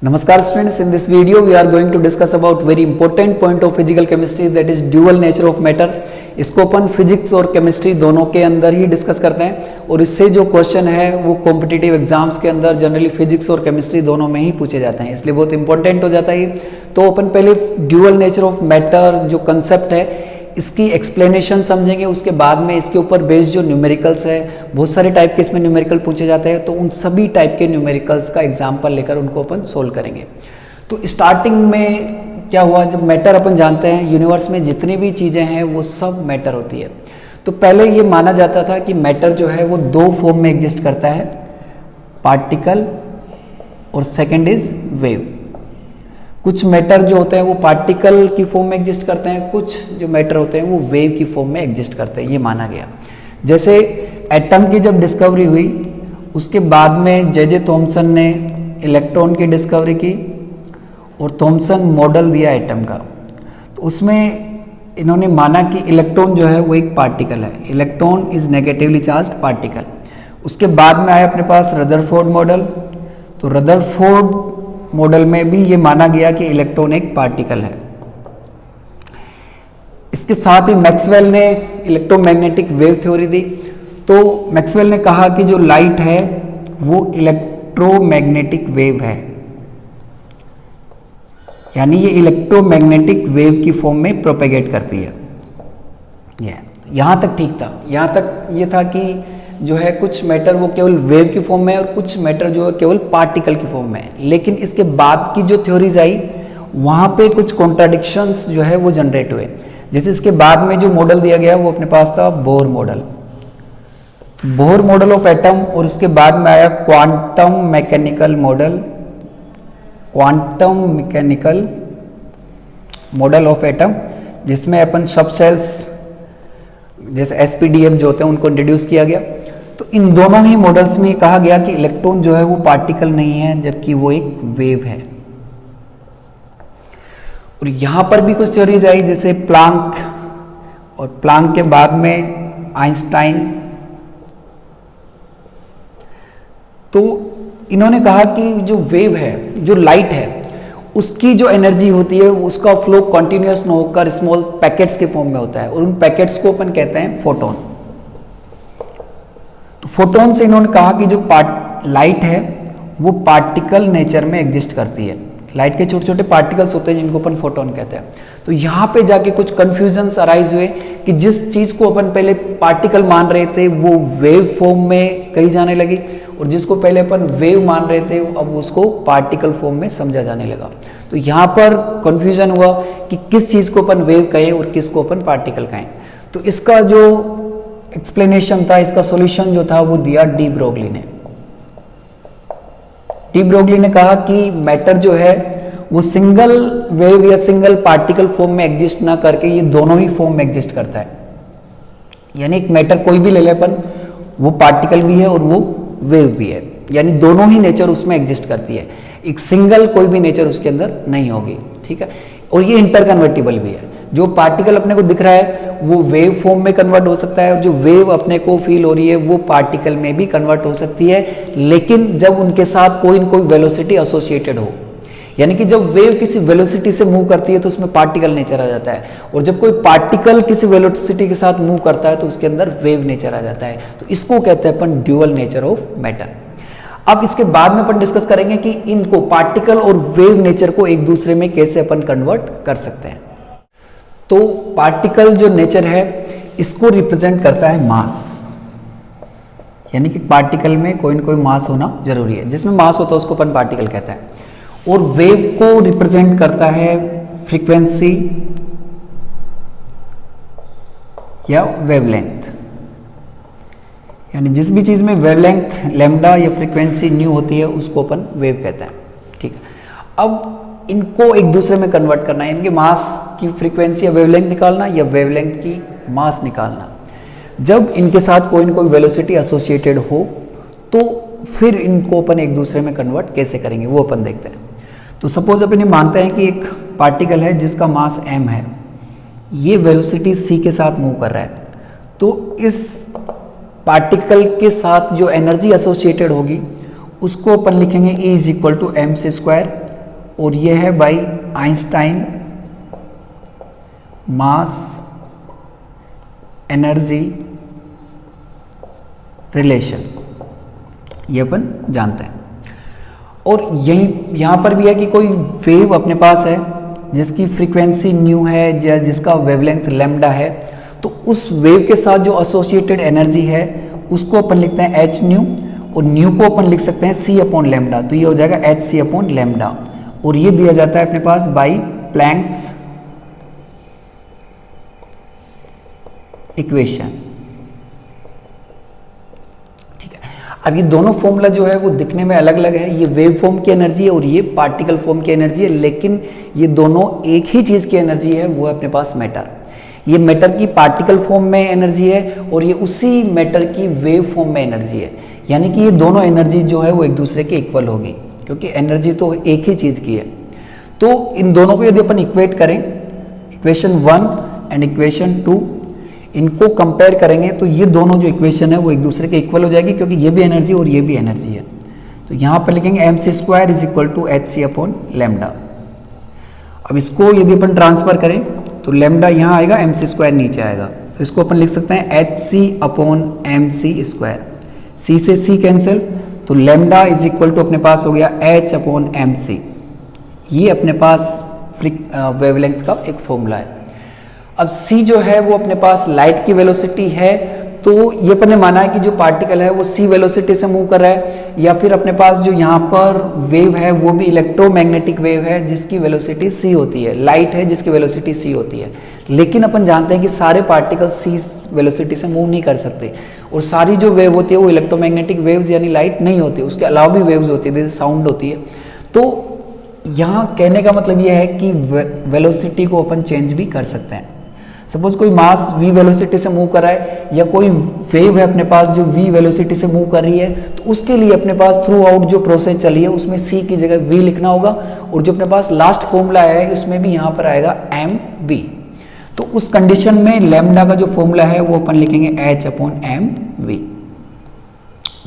Namaskar students, in this video we are going to discuss about very important point of physical chemistry, that is dual nature of matter. इसको अपन physics और chemistry दोनों के अंदर ही discuss करते हैं और इससे जो क्वेश्चन है वो कॉम्पिटिटिव एग्जाम्स के अंदर जनरली फिजिक्स और केमिस्ट्री दोनों में ही पूछे जाते हैं, इसलिए बहुत इंपॉर्टेंट हो जाता है। तो अपन पहले ड्यूअल नेचर ऑफ मैटर जो कंसेप्ट है इसकी एक्सप्लेनेशन समझेंगे, उसके बाद में इसके ऊपर बेस्ड जो न्यूमेरिकल्स है, बहुत सारे टाइप के इसमें न्यूमेरिकल पूछे जाते हैं, तो उन सभी टाइप के न्यूमेरिकल्स का एग्जाम्पल लेकर उनको अपन सोल्व करेंगे। तो स्टार्टिंग में क्या हुआ, जब मैटर अपन जानते हैं यूनिवर्स में जितनी भी चीज़ें हैं वो सब मैटर होती है। तो पहले ये माना जाता था कि मैटर जो है वो दो फॉर्म में एग्जिस्ट करता है, पार्टिकल और सेकेंड इज वेव। कुछ मैटर जो होते हैं वो पार्टिकल की फॉर्म में एग्जिस्ट करते हैं, कुछ जो मैटर होते हैं वो वेव की फॉर्म में एग्जिस्ट करते हैं, ये माना गया। जैसे एटम की जब डिस्कवरी हुई उसके बाद में जे थॉमसन ने इलेक्ट्रॉन की डिस्कवरी की और थॉमसन मॉडल दिया एटम का, तो उसमें इन्होंने माना कि इलेक्ट्रॉन जो है वो एक पार्टिकल है, electron is negatively charged particle. उसके बाद में आया अपने पास रदरफोर्ड मॉडल, तो रदरफोर्ड मॉडल में भी ये माना गया कि इलेक्ट्रॉन एक पार्टिकल है। इसके साथ ही मैक्सवेल ने इलेक्ट्रोमैग्नेटिक वेव थ्योरी दी, तो मैक्सवेल ने कहा कि जो लाइट है वो इलेक्ट्रोमैग्नेटिक वेव है, यानी ये इलेक्ट्रोमैग्नेटिक वेव की फॉर्म में प्रोपेगेट करती है। यहां तक ठीक था, यहां तक ये था कि जो है कुछ मैटर वो केवल वेव की फॉर्म में है और कुछ मैटर जो है केवल पार्टिकल की फॉर्म में है। लेकिन इसके बाद की जो थ्योरीज आई वहां पे कुछ कॉन्ट्राडिक्शंस जो है वो जनरेट हुए। जैसे इसके बाद में जो मॉडल दिया गया वो अपने पास था Bohr model, Bohr model of atom, और उसके बाद में आया quantum mechanical model, quantum mechanical model of atom, जिसमें अपन सब सेल्स जैसे एसपीडीएफ जो होते हैं उनको इंट्रोड्यूस किया गया। तो इन दोनों ही मॉडल्स में कहा गया कि इलेक्ट्रॉन जो है वो पार्टिकल नहीं है जबकि वो एक वेव है। और यहां पर भी कुछ थ्योरीज आई जैसे प्लांक, और प्लांक के बाद में आइंस्टाइन। तो इन्होंने कहा कि जो वेव है, जो लाइट है, उसकी जो एनर्जी होती है उसका फ्लो कंटिन्यूअस न होकर स्मॉल पैकेट्स के फॉर्म में होता है, और उन पैकेट्स को अपन कहते हैं फोटोन। तो फोटोन से इन्होंने कहा कि जो लाइट है वो पार्टिकल नेचर में एग्जिस्ट करती है, लाइट के छोटे छोटे पार्टिकल्स होते हैं जिनको अपन फोटोन कहते हैं। तो यहाँ पे जाके कुछ कंफ्यूजन्स अराइज हुए कि जिस चीज को अपन पहले पार्टिकल मान रहे थे वो वेव फॉर्म में कही जाने लगी, और जिसको पहले अपन वेव मान रहे थे अब उसको पार्टिकल फॉर्म में समझा जाने लगा। तो यहाँ पर कंफ्यूजन हुआ कि किस चीज को अपन वेव कहें और किसको अपन पार्टिकल कहें। तो इसका जो एक्सप्लेनेशन था, इसका सॉल्यूशन जो था वो दिया डी ब्रोगली ने। डी ब्रोगली ने कहा कि मैटर जो है वो सिंगल वेव या सिंगल पार्टिकल फॉर्म में एग्जिस्ट ना करके ये दोनों ही फॉर्म में एग्जिस्ट करता है। यानी एक मैटर कोई भी ले ले अपन, वो पार्टिकल भी है और वो वेव भी है, यानी दोनों ही नेचर उसमें एग्जिस्ट करती है, एक सिंगल कोई भी नेचर उसके अंदर नहीं होगी। ठीक है, और ये इंटरकन्वर्टिबल भी है। जो पार्टिकल अपने को दिख रहा है वो वेव फॉर्म में कन्वर्ट हो सकता है, और जो वेव अपने को फील हो रही है वो पार्टिकल में भी कन्वर्ट हो सकती है, लेकिन जब उनके साथ कोई न कोई वेलोसिटी एसोसिएटेड हो। यानी कि जब वेव किसी वेलोसिटी से मूव करती है तो उसमें पार्टिकल नेचर आ जाता है, और जब कोई पार्टिकल किसी वेलोसिटी के साथ मूव करता है तो उसके अंदर वेव नेचर आ जाता है। तो इसको कहते हैं अपन ड्यूअल नेचर ऑफ मैटर। अब इसके बाद में अपन डिस्कस करेंगे कि इनको पार्टिकल और वेव नेचर को एक दूसरे में कैसे अपन कन्वर्ट कर सकते हैं। तो पार्टिकल जो नेचर है इसको रिप्रेजेंट करता है मास, यानी कि पार्टिकल में कोई ना कोई मास होना जरूरी है, जिसमें मास होता है उसको अपन पार्टिकल कहता है। और वेव को रिप्रेजेंट करता है फ्रीक्वेंसी या वेवलेंथ, यानी जिस भी चीज में वेवलेंथ लैम्डा या फ्रीक्वेंसी न्यू होती है उसको अपन वेव कहता है। ठीक है, अब इनको एक दूसरे में कन्वर्ट करना है, इनके मास की फ्रीक्वेंसी या वेवलेंथ निकालना या वेवलेंथ की मास निकालना। जब इनके साथ कोई ना कोई वेलोसिटी एसोसिएटेड हो तो फिर इनको अपन एक दूसरे में कन्वर्ट कैसे करेंगे वो अपन देखते हैं। तो सपोज अपन ये मानते हैं कि एक पार्टिकल है जिसका मास m है, ये वेलोसिटी c के साथ मूव कर रहा है, तो इस पार्टिकल के साथ जो एनर्जी एसोसिएटेड होगी उसको अपन लिखेंगे E is equal to M C square, और ये है by Einstein mass energy relation, ये अपन जानते हैं। और यहाँ पर भी है कि कोई वेव अपने पास है जिसकी फ्रीक्वेंसी न्यू है या जिसका वेवलेंथ लैम्डा है, तो उस वेव के साथ जो एसोसिएटेड एनर्जी है उसको अपन लिखते हैं एच न्यू, और न्यू को अपन लिख सकते हैं सी अपॉन लैम्डा, तो ये हो जाएगा एच सी अपॉन लैम्डा, और ये दिया जाता है अपने पास बाई प्लैंक्स इक्वेशन। ठीक है, अब ये दोनों फॉर्मूला जो है वो दिखने में अलग अलग है, ये वेव फॉर्म की एनर्जी है और ये पार्टिकल फॉर्म की एनर्जी है, लेकिन ये दोनों एक ही चीज की एनर्जी है, वो है अपने पास मैटर। ये मैटर की पार्टिकल फॉर्म में एनर्जी है और ये उसी मैटर की वेव फॉर्म में एनर्जी है, यानी कि ये दोनों एनर्जी जो है वो एक दूसरे के इक्वल होगी, क्योंकि एनर्जी तो एक ही चीज की है। तो इन दोनों को यदि अपन इक्वेट करें, इक्वेशन 1 एंड इक्वेशन 2, इनको कंपेयर करेंगे तो ये दोनों जो इक्वेशन है वो एक दूसरे के इक्वल हो जाएगी, क्योंकि ये भी एनर्जी और ये भी एनर्जी है। तो यहाँ पर लिखेंगे mc² is equal to H C upon lambda. अब इसको यदि अपन ट्रांसफर करें तो लैम्डा यहाँ आएगा, mc² नीचे आएगा, तो इसको अपन लिख सकते हैं H C upon mc², c से c कैंसिल, तो लैम्डा इज इक्वल टू अपने पास हो गया h अपॉन mc। ये अपने पास वेवलेंथ का एक फॉर्मूला है। अब c जो है वो अपने पास लाइट की वेलोसिटी है, तो ये अपन ने माना है कि जो पार्टिकल है वो c वेलोसिटी से मूव कर रहा है, या फिर अपने पास जो यहाँ पर वेव है वो भी इलेक्ट्रोमैग्नेटिक वेव है जिसकी वेलोसिटी c होती है, लाइट है जिसकी वेलोसिटी c होती है। लेकिन अपन जानते हैं कि सारे पार्टिकल c वेलोसिटी से मूव नहीं कर सकते, और सारी जो वेव होती है वो इलेक्ट्रोमैग्नेटिक वेव्स यानी लाइट नहीं होती, उसके अलावा भी वेव्स होती है, जैसे साउंड होती है। तो यहाँ कहने का मतलब ये है कि वेलोसिटी को अपन चेंज भी कर सकते हैं। सपोज कोई मास v वेलोसिटी से मूव कर रहा है, या कोई वेव है अपने पास जो v वेलोसिटी से मूव कर रही है, तो उसके लिए अपने पास थ्रू आउट जो प्रोसेस चली है उसमें c की जगह v लिखना होगा, और जो अपने पास लास्ट फॉर्मूला है इसमें भी यहाँ पर आएगा mv। तो उस कंडीशन में लैम्डा का जो फॉर्मूला है वो अपन लिखेंगे h अपॉन mv।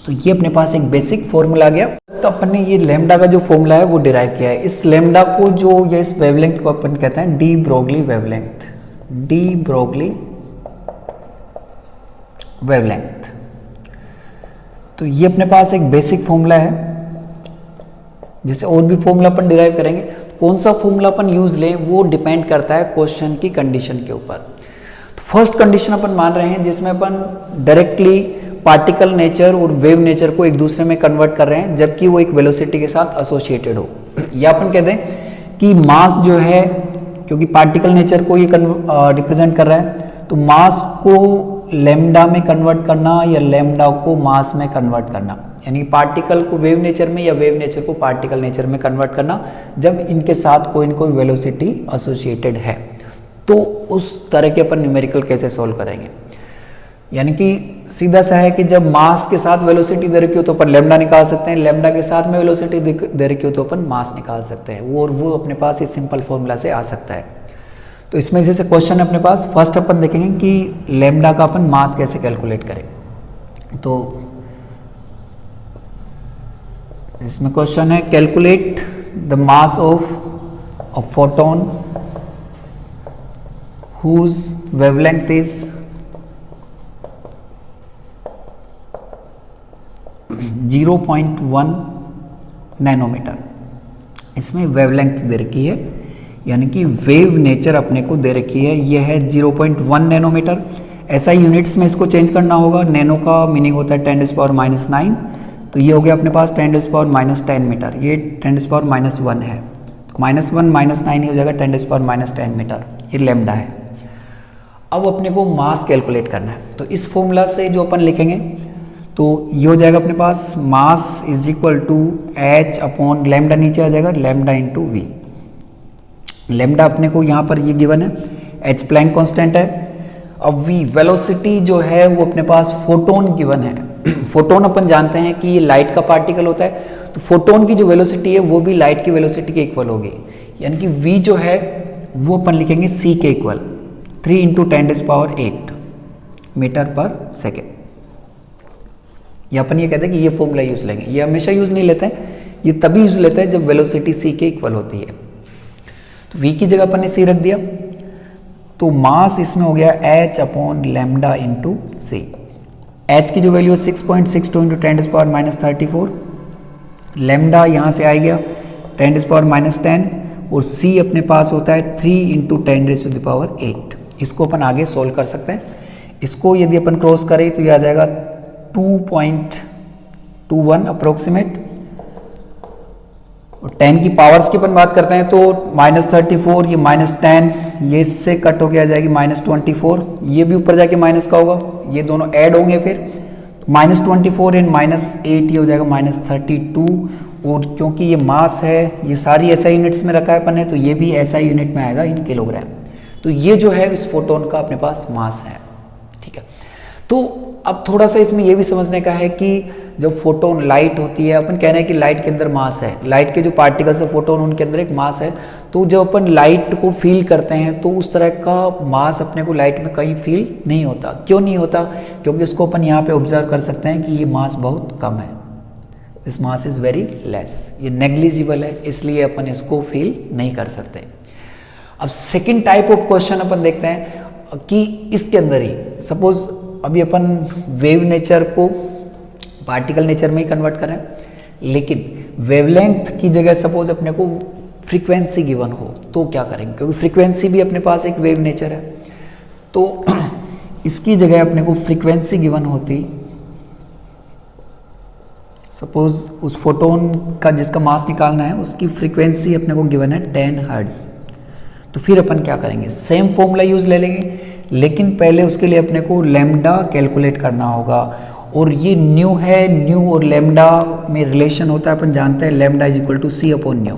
तो ये अपने पास एक बेसिक फॉर्मूला आ गया। तो अपन ने ये लैम्डा का जो फॉर्मूला है वो डिराइव किया है। इस लैम्डा को जो या इस वेवलेंथ को अपन कहते हैं de Broglie wavelength, de Broglie wavelength. तो ये अपने पास एक बेसिक फॉर्मूला है, जैसे और भी फॉर्मूला अपन डिराइव करेंगे। कौन सा फॉर्मूला अपन यूज लें वो डिपेंड करता है क्वेश्चन की कंडीशन के ऊपर। तो फर्स्ट कंडीशन अपन मान रहे हैं जिसमें अपन डायरेक्टली पार्टिकल नेचर और वेव नेचर को एक दूसरे में कन्वर्ट कर रहे हैं, जबकि वो एक वेलोसिटी के साथ एसोसिएटेड हो। या अपन कहते हैं कि मास जो है, क्योंकि पार्टिकल नेचर को ये रिप्रेजेंट कर रहा है, तो मास को लैम्डा में कन्वर्ट करना या लैम्डा को मास में कन्वर्ट करना, यानी पार्टिकल को वेव नेचर में या वेव नेचर को पार्टिकल नेचर में कन्वर्ट करना जब इनके साथ कोई न कोई वेलोसिटी एसोसिएटेड है। तो उस तरह के अपन न्यूमेरिकल कैसे सॉल्व करेंगे, यानी कि सीधा सा है कि जब मास के साथ वेलोसिटी दे रखी हो तो अपन लैम्डा निकाल सकते हैं, लैम्डा के साथ में वेलोसिटी दे रखी हो तो अपन मास निकाल सकते हैं, वो अपने पास इस सिंपल फॉर्मूला से आ सकता है। तो इसमें जैसे क्वेश्चन अपने पास फर्स्ट अपन देखेंगे कि लैम्डा का अपन मास कैसे कैलकुलेट करें। तो इसमें क्वेश्चन है calculate the mass of a photon whose wavelength is 0.1 nanometer. इसमें वेवलेंथ दे रखी है, यानी कि वेव नेचर अपने को दे रखी है, यह है 0.1 नैनोमीटर। ऐसा यूनिट्स में इसको चेंज करना होगा। नैनो का मीनिंग होता है 10⁻⁹, तो ये हो गया अपने पास 10⁻⁻10 मीटर, ये 10⁻⁻1 है, तो -1 -9 ही हो जाएगा 10⁻⁻10 मीटर, ये लैम्डा है। अब अपने को मास कैलकुलेट करना है, तो इस फॉर्मूला से जो अपन लिखेंगे तो ये हो जाएगा अपने पास mass is equal to h upon lambda, नीचे आ जाएगा लैम्डा इंटू वी। लैम्डा अपने को यहाँ पर ये गिवन है, h प्लैंक कांस्टेंट है। अब v वेलोसिटी जो है वो अपने पास फोटोन गिवन है। फोटोन अपन जानते हैं कि ये लाइट का पार्टिकल होता है, तो फोटोन की जो वेलोसिटी है वो भी लाइट की वेलोसिटी के इक्वल होगी, यानी कि v जो है वो अपन लिखेंगे c के इक्वल 3 × 10⁸ मीटर पर सेकेंड। या अपन ये कहते हैं कि ये फॉर्मूला यूज लेंगे, ये हमेशा यूज नहीं लेते हैं, ये तभी यूज लेते हैं जब वेलोसिटी सी के इक्वल होती है। तो वी की जगह अपन ने सी रख दिया, तो मास इसमें हो गया h अपॉन लैम्डा इंटू सी। एच की जो वैल्यू है 6.62 इंटू 10⁻⁻34, लैम्डा यहाँ से आ गया 10⁻⁻10, और c अपने पास होता है 3 इंटू 10⁸8। इसको अपन आगे सोल्व कर सकते हैं। इसको यदि अपन क्रॉस करें तो ये आ जाएगा 2.21 अप्रोक्सीमेट। और 10 की पावर्स की अपन बात करते हैं तो -34, ये -10, ये इससे कट होके आ जाएगी -24, ये भी ऊपर जाके माइनस का होगा, ये दोनों ऐड होंगे फिर -24 एंड -8, ये हो जाएगा -32। और क्योंकि ये मास है, ये सारी SI यूनिट्स में रखा है अपन ने, तो ये भी SI यूनिट में आएगा इन किलोग्राम। तो ये जो है इस फोटोन का अपने पास मास है, ठीक है। तो अब थोड़ा सा इसमें ये भी समझने का है कि जब फोटोन लाइट होती है, अपन कह रहे हैं कि लाइट के अंदर मास है, लाइट के जो पार्टिकल्स है फोटोन, उनके अंदर एक मास है। तो जब अपन लाइट को फील करते हैं तो उस तरह का मास अपने को लाइट में कहीं फील नहीं होता। क्यों नहीं होता? क्योंकि इसको अपन यहाँ पे ऑब्जर्व कर सकते हैं कि ये मास बहुत कम है, this mass is very less, ये नेग्लिजिबल है, इसलिए अपन इसको फील नहीं कर सकते। अब सेकेंड टाइप ऑफ क्वेश्चन अपन देखते हैं कि इसके अंदर ही सपोज अभी अपन वेव नेचर को पार्टिकल नेचर में ही कन्वर्ट करें, लेकिन वेवलेंथ की जगह सपोज अपने को फ्रीक्वेंसी गिवन हो तो क्या करेंगे? क्योंकि फ्रीक्वेंसी भी अपने पास एक वेव नेचर है, तो इसकी जगह अपने को फ्रीक्वेंसी गिवन होती, सपोज उस फोटोन का जिसका मास निकालना है उसकी फ्रीक्वेंसी अपने को गिवन है 10 हर्ट्ज। तो फिर अपन क्या करेंगे? सेम फॉर्मूला यूज ले लेंगे, लेकिन पहले उसके लिए अपने को लैम्डा कैलकुलेट करना होगा। और ये न्यू है, न्यू और लैम्डा में रिलेशन होता है, अपन जानते हैं lambda is equal to C upon nu.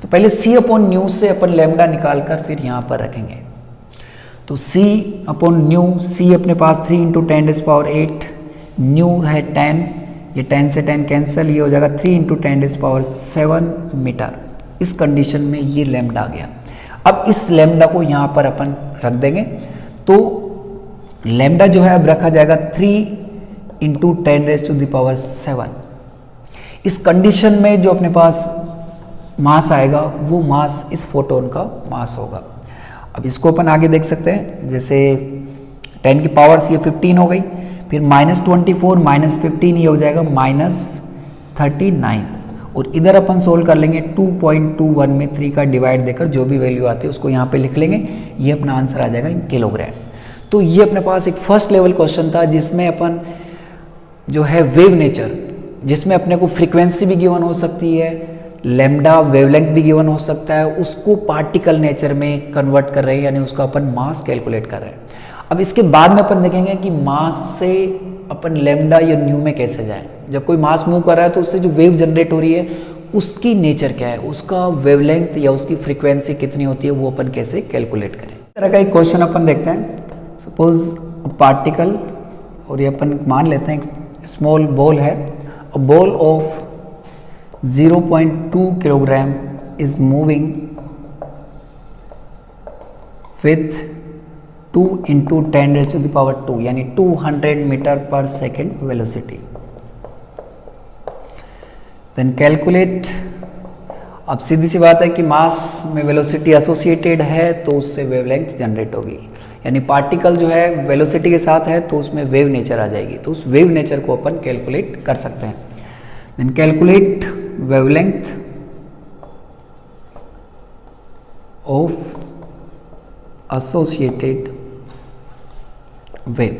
तो पहले सी अपॉन न्यू से अपन लैम्डा निकाल कर फिर यहाँ पर रखेंगे। तो सी अपॉन न्यू, सी अपने पास 3 इंटू 10⁸, न्यू है 10, ये 10 से 10 कैंसिल, ये हो जाएगा 3 इंटू 10⁷ मीटर। इस कंडीशन में ये लैम्डा आ गया। अब इस लैम्डा को यहाँ पर अपन रख देंगे, तो लैम्डा जो है अब रखा जाएगा 3 इंटू 10⁻⁷। इस कंडीशन में जो अपने पास मास आएगा वो मास इस फोटोन का मास होगा। अब इसको अपन आगे देख सकते हैं, जैसे 10 की पावर्स ये 15 हो गई, फिर -24 -15 ये हो जाएगा -39, और इधर अपन सोल्व कर लेंगे 2.21 में 3 का डिवाइड देकर जो भी वैल्यू आती है उसको यहाँ पे लिख लेंगे, ये अपना आंसर आ जाएगा इन किलोग्राम। तो ये अपने पास एक फर्स्ट लेवल क्वेश्चन था जिसमें अपन जो है वेव नेचर, जिसमें अपने को फ्रीक्वेंसी भी गिवन हो सकती है, लैम्डा वेवलेंथ भी गिवन हो सकता है, उसको पार्टिकल नेचर में कन्वर्ट कर रहे हैं, यानी उसका अपन मास कैलकुलेट कर रहे हैं। अब इसके बाद में अपन देखेंगे कि मास से अपन लैम्डा या न्यू में कैसे जाएं। जब कोई मास मूव कर रहा है तो उससे जो वेव जनरेट हो रही है उसकी नेचर क्या है, उसका वेवलेंथ या उसकी फ्रीक्वेंसी कितनी होती है, वो अपन कैसे कैलकुलेट करें। इस तरह का एक क्वेश्चन अपन देखते हैं। सपोज पार्टिकल, और ये अपन मान लेते हैं स्मॉल बॉल है, a ball of 0.2 kilogram is moving with 2 into 10⁻², यानी 200 मीटर पर सेकेंड वेलोसिटी। Then calculate. अब सीधी सी बात है कि मास में वेलोसिटी एसोसिएटेड है तो उससे वेवलेंथ जनरेट होगी, यानी पार्टिकल जो है वेलोसिटी के साथ है तो उसमें वेव नेचर आ जाएगी, तो उस वेव नेचर को अपन कैलकुलेट कर सकते हैं। Then calculate wavelength of associated wave,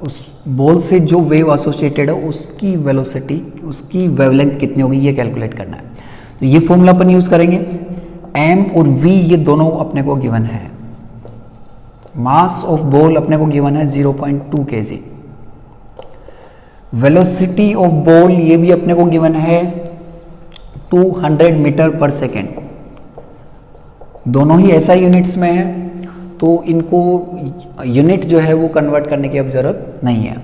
उस बॉल से जो वेव एसोसिएटेड है उसकी वेलोसिटी, उसकी वेवलेंथ कितनी होगी, ये कैलकुलेट करना है। तो ये फॉर्मूला अपन यूज करेंगे। m और v ये दोनों अपने को गिवन है। मास ऑफ बॉल अपने को गिवन है 0.2 kg। वेलोसिटी ऑफ बॉल ये भी अपने को गिवन है 200 मीटर पर सेकेंड। दोनों ही SI यूनिट्स में है, तो इनको यूनिट जो है वो कन्वर्ट करने की अब जरूरत नहीं है।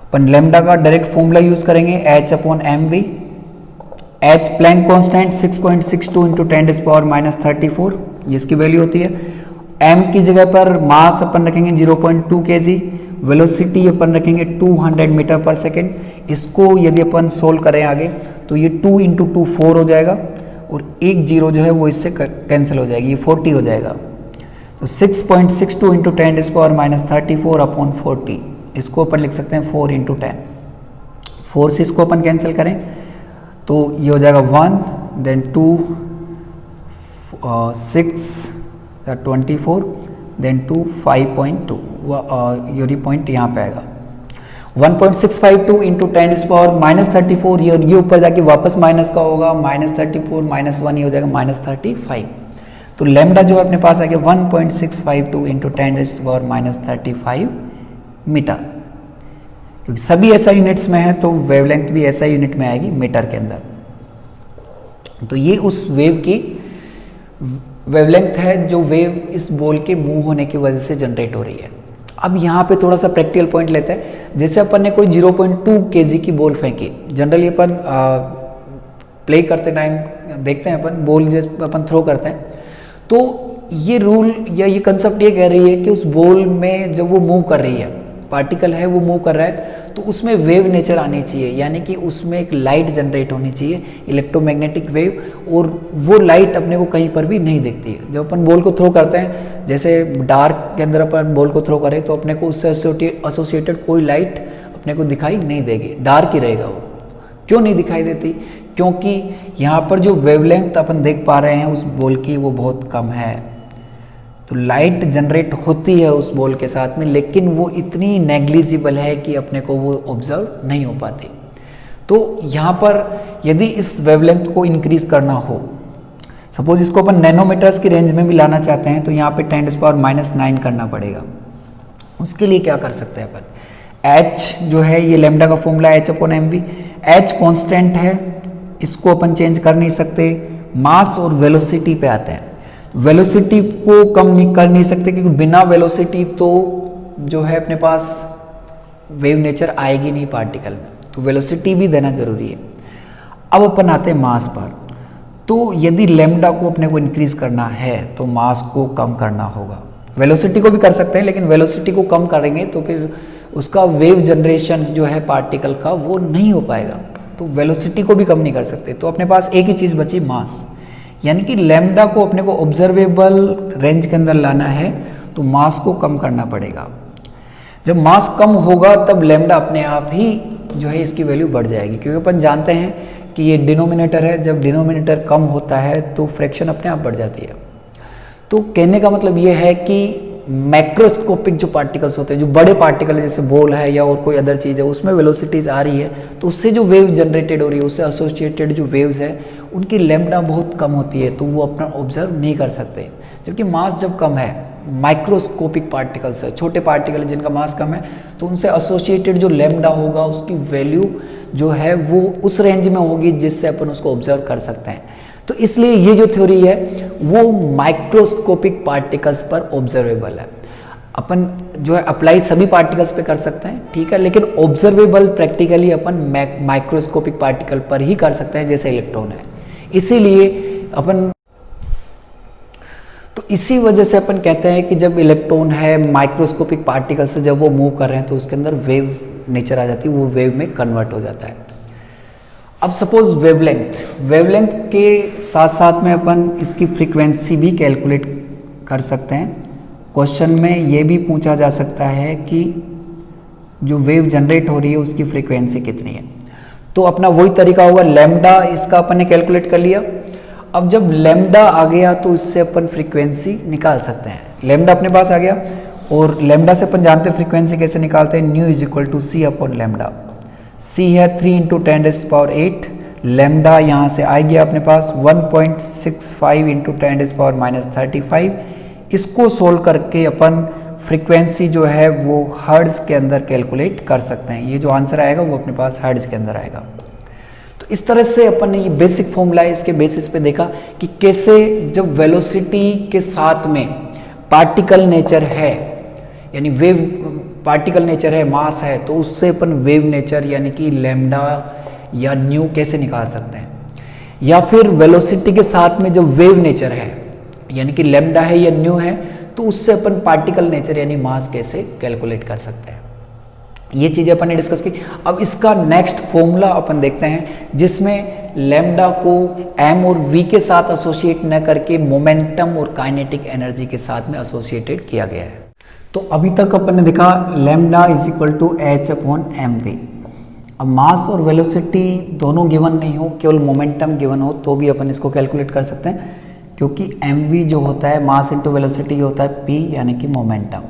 अपन लैम्डा का डायरेक्ट फॉर्मूला यूज करेंगे, h अपॉन mv। h Planck constant 6.62 into 10⁻⁻34, ये इसकी वैल्यू होती है। m की जगह पर मास अपन रखेंगे 0.2 kg, वेलोसिटी अपन रखेंगे 200 मीटर पर सेकेंड। इसको यदि अपन सोल्व करें आगे तो ये 2 इंटू 2 4 हो जाएगा और एक जीरो जो है वो इससे कैंसिल हो जाएगी, ये 40 हो जाएगा। तो 6.62 इंटू 10⁻34 अपॉन 40, इसको अपन लिख सकते हैं 4 इंटू 10। 4 से इसको अपन कैंसिल करें तो ये हो जाएगा 1, देन 2, 6 24, देन 2 5.2, ये पॉइंट यहाँ पे आएगा। 1.652 इंटू 10⁻34, ये ऊपर जाके वापस माइनस का होगा, -34 -1 ये हो जाएगा -35। तो लैम्डा जो अपने पास आ गया 1.652 इंटू 10⁻35 मीटर, क्योंकि सभी ऐसा यूनिट्स में है तो वेवलेंथ भी ऐसा यूनिट में आएगी मीटर के अंदर। तो ये उस वेव की वेवलेंथ है जो वेव इस बॉल के मूव होने की वजह से जनरेट हो रही है। अब यहाँ पे थोड़ा सा प्रैक्टिकल पॉइंट लेते हैं। जैसे अपन ने कोई 0.2 kg की बॉल फेंकी, जनरली अपन प्ले करते टाइम देखते हैं अपन बॉल जैसे अपन थ्रो करते हैं, तो ये रूल या ये कंसेप्ट ये कह रही है कि उस बॉल में जब वो मूव कर रही है, पार्टिकल है वो मूव कर रहा है, तो उसमें वेव नेचर आनी चाहिए, यानी कि उसमें एक लाइट जनरेट होनी चाहिए, इलेक्ट्रोमैग्नेटिक वेव, और वो लाइट अपने को कहीं पर भी नहीं दिखती है। जब अपन बॉल को थ्रो करते हैं, जैसे डार्क के अंदर अपन बॉल को थ्रो करें तो अपने को उससे एसोसिएटेड कोई लाइट अपने को दिखाई नहीं देगी, डार्क ही रहेगा वो। क्यों नहीं दिखाई देती? क्योंकि यहाँ पर जो वेवलेंथ अपन देख पा रहे हैं उस बॉल की वो बहुत कम है। तो लाइट जनरेट होती है उस बॉल के साथ में, लेकिन वो इतनी नेग्लिजिबल है कि अपने को वो ऑब्जर्व नहीं हो पाती। तो यहाँ पर यदि इस वेवलेंथ को इंक्रीज करना हो, सपोज इसको अपन नैनोमीटर्स की रेंज में भी लाना चाहते हैं, तो यहाँ पे 10⁻⁹ करना पड़ेगा। उसके लिए क्या कर सकते हैं अपन, h जो है ये लैम्डा का फॉर्मूला h/mv, h कांस्टेंट है, इसको अपन चेंज कर नहीं सकते। मास और वेलोसिटी पे आते हैं, वेलोसिटी को कम नहीं कर नहीं सकते, क्योंकि बिना वेलोसिटी तो जो है अपने पास वेव नेचर आएगी नहीं पार्टिकल में, तो वेलोसिटी भी देना जरूरी है। अब अपन आते हैं मास पर। तो यदि लैम्डा को अपने को इंक्रीज करना है तो मास को कम करना होगा। वेलोसिटी को भी कर सकते हैं, लेकिन वेलोसिटी को कम करेंगे तो फिर उसका वेव जनरेशन जो है पार्टिकल का वो नहीं हो पाएगा, तो वेलोसिटी को भी कम नहीं कर सकते। तो अपने पास एक ही चीज़ बची, मास, यानी कि लैम्डा को अपने को ऑब्जर्वेबल रेंज के अंदर लाना है तो मास को कम करना पड़ेगा। जब मास कम होगा तब लैम्डा अपने आप ही जो है इसकी वैल्यू बढ़ जाएगी, क्योंकि अपन जानते हैं कि ये डिनोमिनेटर है, जब डिनोमिनेटर कम होता है तो फ्रैक्शन अपने आप बढ़ जाती है। तो कहने का मतलब ये है कि मैक्रोस्कोपिक जो पार्टिकल्स होते हैं, जो बड़े पार्टिकल जैसे बॉल है या और कोई अदर चीज़ है, उसमें वेलोसिटीज आ रही है, तो उससे जो वेव जनरेटेड हो रही है, उससे एसोसिएटेड जो वेव्स है उनकी लैम्डा बहुत कम होती है, तो वो अपना ऑब्जर्व नहीं कर सकते। जबकि मास जब कम है, माइक्रोस्कोपिक पार्टिकल्स है, छोटे पार्टिकल है जिनका मास कम है, तो उनसे एसोसिएटेड जो लैम्डा होगा उसकी वैल्यू जो है वो उस रेंज में होगी जिससे अपन उसको ऑब्जर्व कर सकते हैं। तो इसलिए ये जो थ्योरी है वो माइक्रोस्कोपिक पार्टिकल्स पर ऑब्जर्वेबल है। अपन जो है अप्लाई सभी पार्टिकल्स पे कर सकते हैं, ठीक है, लेकिन ऑब्जर्वेबल प्रैक्टिकली अपन माइक्रोस्कोपिक पार्टिकल पर ही कर सकते हैं, जैसे इलेक्ट्रॉन है। इसीलिए अपन तो इसी वजह से अपन कहते हैं कि जब इलेक्ट्रॉन है माइक्रोस्कोपिक पार्टिकल से जब वो मूव कर रहे हैं तो उसके अंदर वेव नेचर आ जाती है, वो वेव में कन्वर्ट हो जाता है। अब सपोज वेवलेंथ के साथ साथ में अपन इसकी फ्रीक्वेंसी भी कैलकुलेट कर सकते हैं। क्वेश्चन में ये भी पूछा जा सकता है कि जो वेव जनरेट हो रही है उसकी फ्रीक्वेंसी कितनी है। तो अपना वही तरीका होगा, लैम्डा इसका अपन ने कैलकुलेट कर लिया। अब जब लैम्डा आ गया तो इससे अपन फ्रीक्वेंसी निकाल सकते हैं। लैम्डा अपने पास आ गया और लैम्डा से अपन जानते हैं फ्रीक्वेंसी कैसे निकालते हैं, nu is equal to C upon lambda. C है 3 × 10⁸, लैम्डा यहाँ से आ गया अपने पास 1.65 × 10⁻⁻35। इसको सोल्व करके अपन फ्रीक्वेंसी जो है वो हर्ट्ज के अंदर कैलकुलेट कर सकते हैं। ये जो आंसर आएगा वो अपने पास हर्ट्ज के अंदर आएगा। तो इस तरह से अपन ने ये बेसिक फॉर्मूला है, इसके बेसिस पे देखा कि कैसे जब वेलोसिटी के साथ में पार्टिकल नेचर है, यानी वेव पार्टिकल नेचर है, मास है, तो उससे अपन वेव नेचर यानी कि लैम्डा या न्यू कैसे निकाल सकते हैं। या फिर वेलोसिटी के साथ में जब वेव नेचर है यानी कि लैम्डा है या न्यू है, तो उससे अपन पार्टिकल नेचर यानी मास कैसे कैलकुलेट कर सकते हैं। ये चीज़ें अपन ने डिस्कस की। अब इसका नेक्स्ट फॉर्मूला अपन देखते हैं जिसमें लैम्डा को m और v के साथ एसोसिएट न करके मोमेंटम और काइनेटिक एनर्जी के साथ में एसोसिएटेड किया गया है। तो अभी तक अपन ने देखा lambda is equal to h upon M V. अब मास और वेलोसिटी दोनों गिवन नहीं हो, केवल मोमेंटम गिवन हो तो भी अपन इसको कैलकुलेट कर सकते हैं, क्योंकि एम वी जो होता है मास इंटू वेलोसिटी होता है p यानी कि मोमेंटम।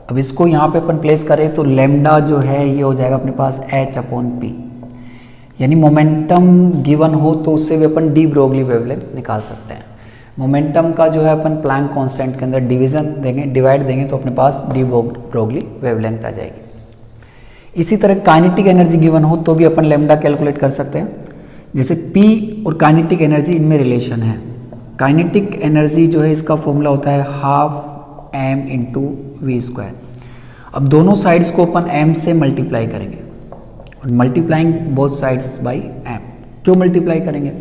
अब इसको यहाँ पे अपन प्लेस करें तो लैम्डा जो है ये हो जाएगा अपने पास h अपॉन पी, यानी मोमेंटम गिवन हो तो उससे भी अपन डी ब्रोगली वेवलेंथ निकाल सकते हैं। मोमेंटम का जो है अपन प्लैंक कांस्टेंट के अंदर डिवीजन देंगे, डिवाइड देंगे तो अपने पास डी ब्रोगली वेवलेंथ आ जाएगी। इसी तरह काइनेटिक एनर्जी गिवन हो तो भी अपन लैम्डा कैलकुलेट कर सकते हैं। जैसे P और काइनेटिक एनर्जी इनमें रिलेशन है। काइनेटिक एनर्जी जो है इसका फॉर्मूला होता है half m into V square. अब दोनों साइड्स को अपन m से मल्टीप्लाई करेंगे और multiplying both sides by m। क्यों मल्टीप्लाई करेंगे?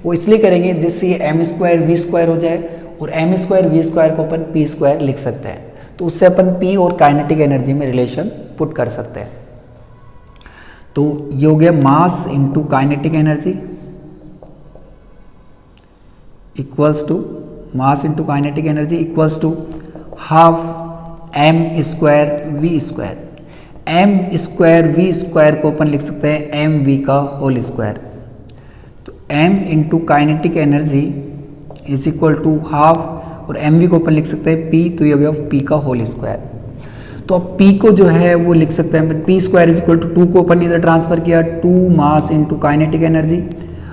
वो इसलिए करेंगे जिससे ये m स्क्वायर वी स्क्वायर हो जाए और m स्क्वायर वी स्क्वायर को अपन p स्क्वायर लिख सकते हैं। तो उससे अपन p और काइनेटिक एनर्जी में रिलेशन पुट कर सकते हैं। तो ये हो गया mass into kinetic energy equals to mass into kinetic energy equals to half m square V square. m square V square को अपन लिख सकते हैं m v का होल स्क्वायर। तो m into kinetic energy is equal to half और m v को अपन लिख सकते हैं p, तो ये हो गया p का होल स्क्वायर। तो अब p को जो है वो लिख सकते हैं p square is equal to 2 को अपन इधर ट्रांसफर किया 2 मास इंटू काइनेटिक एनर्जी।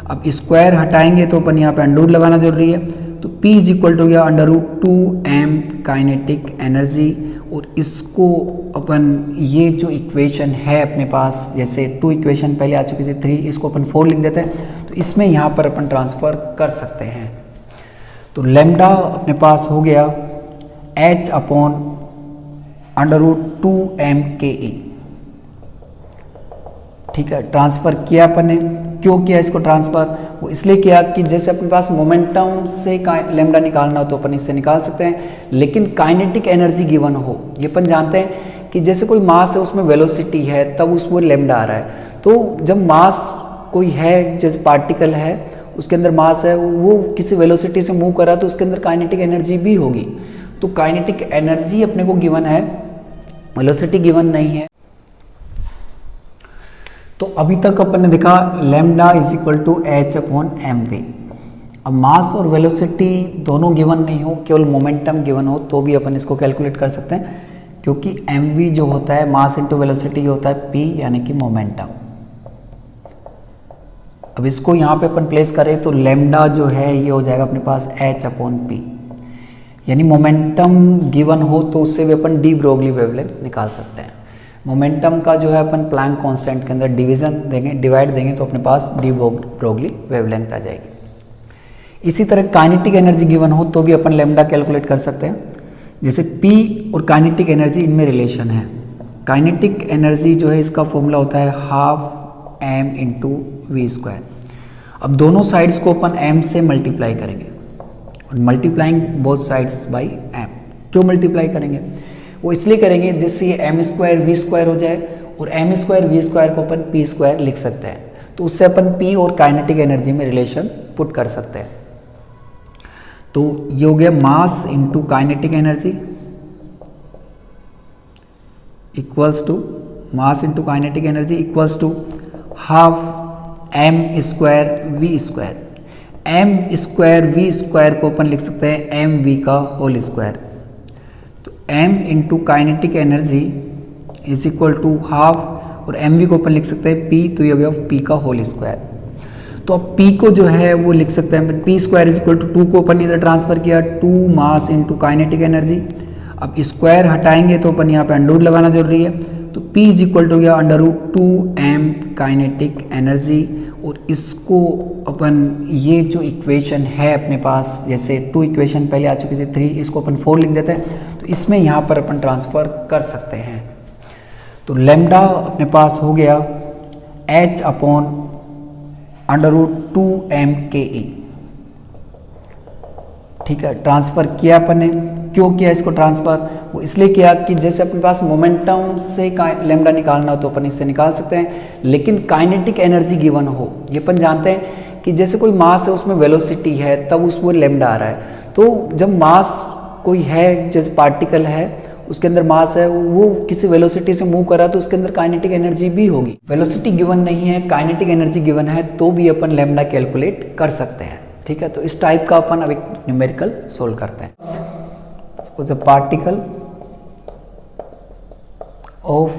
अब स्क्वायर हटाएंगे तो अपन यहाँ पे अंडर रूट लगाना जरूरी है, तो p इज इक्वल टू गया under root 2m kinetic energy. और इसको अपन ये जो इक्वेशन है अपने पास, जैसे 2 इक्वेशन पहले आ चुकी थी 3, इसको अपन 4 लिख देते हैं, तो इसमें यहाँ पर अपन ट्रांसफर कर सकते हैं। तो लैम्डा अपने पास हो गया h upon under root 2m के ई। ठीक है, ट्रांसफर किया अपन ने। क्यों किया इसको ट्रांसफर? वो इसलिए किया कि जैसे अपने पास मोमेंटम से लैम्डा निकालना हो तो अपन इससे निकाल सकते हैं, लेकिन काइनेटिक एनर्जी गिवन हो, ये अपन जानते हैं कि जैसे कोई मास है उसमें वेलोसिटी है तब उसमें लैम्डा आ रहा है। तो जब मास कोई है, जैसे पार्टिकल है उसके अंदर मास है, वो किसी वेलोसिटी से मूव कर रहा है तो उसके अंदर काइनेटिक एनर्जी भी होगी। तो काइनेटिक एनर्जी अपने को गिवन है, वेलोसिटी गिवन नहीं है। तो अभी तक अपन ने देखा lambda is equal to h upon M V. अब मास और वेलोसिटी दोनों गिवन नहीं हो, केवल मोमेंटम गिवन हो तो भी अपन इसको कैलकुलेट कर सकते हैं, क्योंकि एम वी जो होता है मास इंटू वेलोसिटी होता है p यानी कि मोमेंटम। अब इसको यहाँ पे अपन प्लेस करें तो लैम्डा जो है ये हो जाएगा अपने पास h अपॉन पी, यानी मोमेंटम गिवन हो तो उससे भी अपन डी ब्रोगली वेवलेंथ निकाल सकते हैं। मोमेंटम का जो है अपन प्लैंक कांस्टेंट के अंदर डिवीजन देंगे, डिवाइड देंगे तो अपने पास डी ब्रोगली वेवलेंथ आ जाएगी। इसी तरह काइनेटिक एनर्जी गिवन हो तो भी अपन लैम्डा कैलकुलेट कर सकते हैं। जैसे P और काइनेटिक एनर्जी इनमें रिलेशन है। काइनेटिक एनर्जी जो है इसका फॉर्मूला होता है half m into V square. अब दोनों साइड्स को अपन m से मल्टीप्लाई करेंगे और multiplying both sides by m। क्यों मल्टीप्लाई करेंगे? वो इसलिए करेंगे जिससे ये m स्क्वायर वी स्क्वायर हो जाए और m स्क्वायर वी स्क्वायर को अपन p स्क्वायर लिख सकते हैं। तो उससे अपन p और काइनेटिक एनर्जी में रिलेशन पुट कर सकते हैं। तो ये हो गया mass into kinetic energy equals to mass into kinetic energy equals to half m square V square. m square V square को अपन लिख सकते हैं m v का होल स्क्वायर। तो m into kinetic energy is equal to half और M V को अपन लिख सकते हैं p, तो ये हो गया p का होल स्क्वायर। तो अब p को जो है वो लिख सकते हैं p square is equal to 2 को अपन इधर ट्रांसफर किया 2 मास इंटू काइनेटिक एनर्जी। अब स्क्वायर हटाएंगे तो अपन यहाँ पे अंडर रूट लगाना जरूरी है, तो p इज इक्वल टू गया under root 2m kinetic energy. और इसको अपन ये जो इक्वेशन है अपने पास, जैसे 2 इक्वेशन पहले आ चुकी थी 3, इसको अपन 4 लिख देते हैं, तो इसमें यहाँ पर अपन ट्रांसफर कर सकते हैं। तो लैम्डा अपने पास हो गया h upon under root 2m के ई। ठीक है, ट्रांसफर किया अपन ने। क्यों किया इसको ट्रांसफर? वो इसलिए किया कि जैसे अपने पास मोमेंटम से लैम्डा निकालना हो तो अपन इससे निकाल सकते हैं, लेकिन काइनेटिक एनर्जी गिवन हो, ये अपन जानते हैं कि जैसे कोई मास है उसमें वेलोसिटी है तब उसमें लैम्डा आ रहा है। तो जब मास कोई है, जैसे पार्टिकल है उसके अंदर मास है, वो किसी वेलोसिटी से मूव कर रहा है तो उसके अंदर काइनेटिक एनर्जी भी होगी। वेलोसिटी गिवन नहीं है, काइनेटिक एनर्जी गिवन है, तो भी अपन लैम्डा कैलकुलेट कर सकते हैं। ठीक है, तो इस टाइप का अपन अब एक न्यूमेरिकल सोल्व करते हैं। Suppose a particle of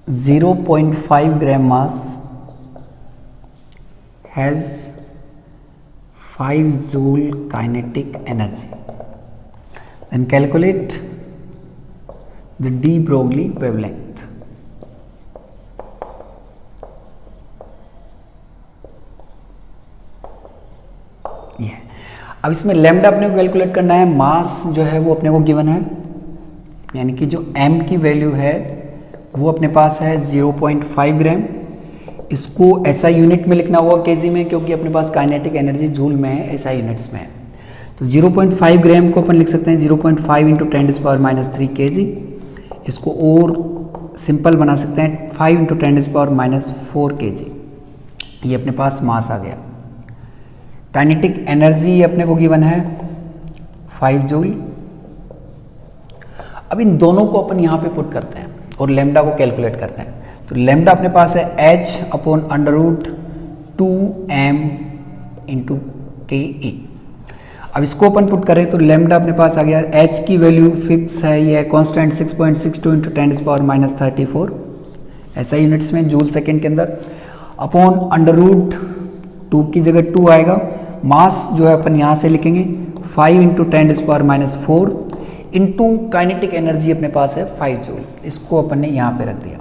0.5 gram mass has 5 joule kinetic energy, then calculate the de Broglie wavelength। ये अब इसमें लैम्डा अपने को कैलकुलेट करना है, मास जो है वो अपने को गिवन है, यानी कि जो m की वैल्यू है वो अपने पास है 0.5 ग्राम। इसको SI यूनिट में लिखना होगा केजी में, क्योंकि अपने पास काइनेटिक एनर्जी जूल में है, SI यूनिट्स में है। तो 0.5 ग्राम को अपन लिख सकते हैं 0.5 इंटू 10⁻³ kg। इसको और सिंपल बना सकते हैं 5 इंटू 10⁻⁴ kg। ये अपने पास मास आ गया। काइनेटिक एनर्जी अपने को गिवन है 5 जूल। अब इन दोनों को अपन यहाँ पे पुट करते हैं और लैम्डा को कैलकुलेट करते हैं। तो लैम्डा अपने पास है h/√2m इंटू ke। अब इसको अपन पुट करें तो लैम्डा अपने पास आ गया, h की वैल्यू फिक्स है, ये कांस्टेंट 6.62 इंटू 10⁻34 SI यूनिट्स में जूल सेकेंड के अंदर, अपॉन √2 की जगह 2 आएगा। मास जो है अपन यहाँ से लिखेंगे 5 इंटू 10⁻⁴ इंटू काइनेटिक एनर्जी अपने पास है 5 जूल। इसको अपन ने यहाँ पे रख दिया।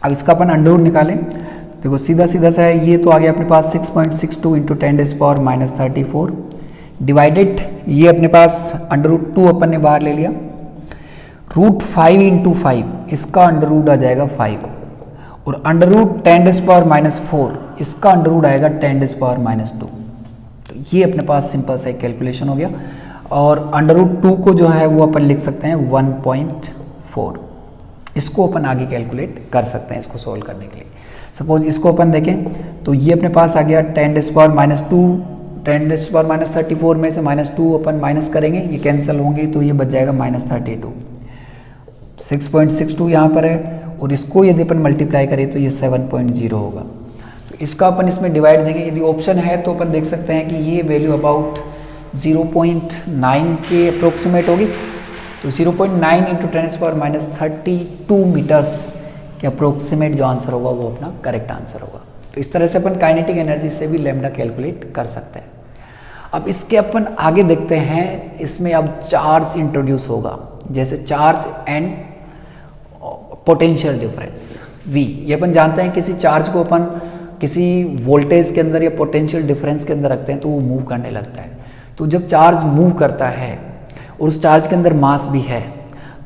अब इसका अपन अंडर निकालें, देखो सीधा सीधा सा है, ये तो आ गया अपने पास 6.62 इंटू 10⁻34 डिवाइडेड, ये अपने पास √2 अपन ने बाहर ले लिया, √5 इंटू 5, इसका अंडर आ जाएगा 5, और √10⁻⁴, इसका अंडर आएगा 10⁻²। तो ये अपने पास सिंपल सा एक कैलकुलेशन हो गया। और √2 को जो है वो अपन लिख सकते हैं 1.4। इसको अपन आगे कैलकुलेट कर सकते हैं इसको सोल्व करने के लिए। सपोज इसको अपन देखें तो ये अपने पास आ गया 10⁻², 10⁻34 में से -2 अपन माइनस करेंगे, ये कैंसिल होंगे तो ये बच जाएगा -32। 6.62 यहाँ पर है, और इसको यदि अपन मल्टीप्लाई करें तो ये 7.0 होगा। तो इसका अपन इसमें डिवाइड देंगे, यदि ऑप्शन है तो अपन देख सकते हैं कि ये वैल्यू अबाउट 0.9 के अप्रोक्सीमेट होगी। तो 0.9 इंटू 10⁻32 मीटर्स के अप्रोक्सीमेट जो आंसर होगा वो अपना करेक्ट आंसर होगा। तो इस तरह से अपन काइनेटिक एनर्जी से भी लैम्डा कैलकुलेट कर सकते हैं। अब इसके अपन आगे देखते हैं, इसमें अब चार्ज इंट्रोड्यूस होगा, जैसे charge and potential difference V। ये अपन जानते हैं किसी चार्ज को अपन किसी वोल्टेज के अंदर या पोटेंशियल डिफरेंस के अंदर रखते हैं तो वो मूव करने लगता है। तो जब चार्ज मूव करता है और उस चार्ज के अंदर मास भी है,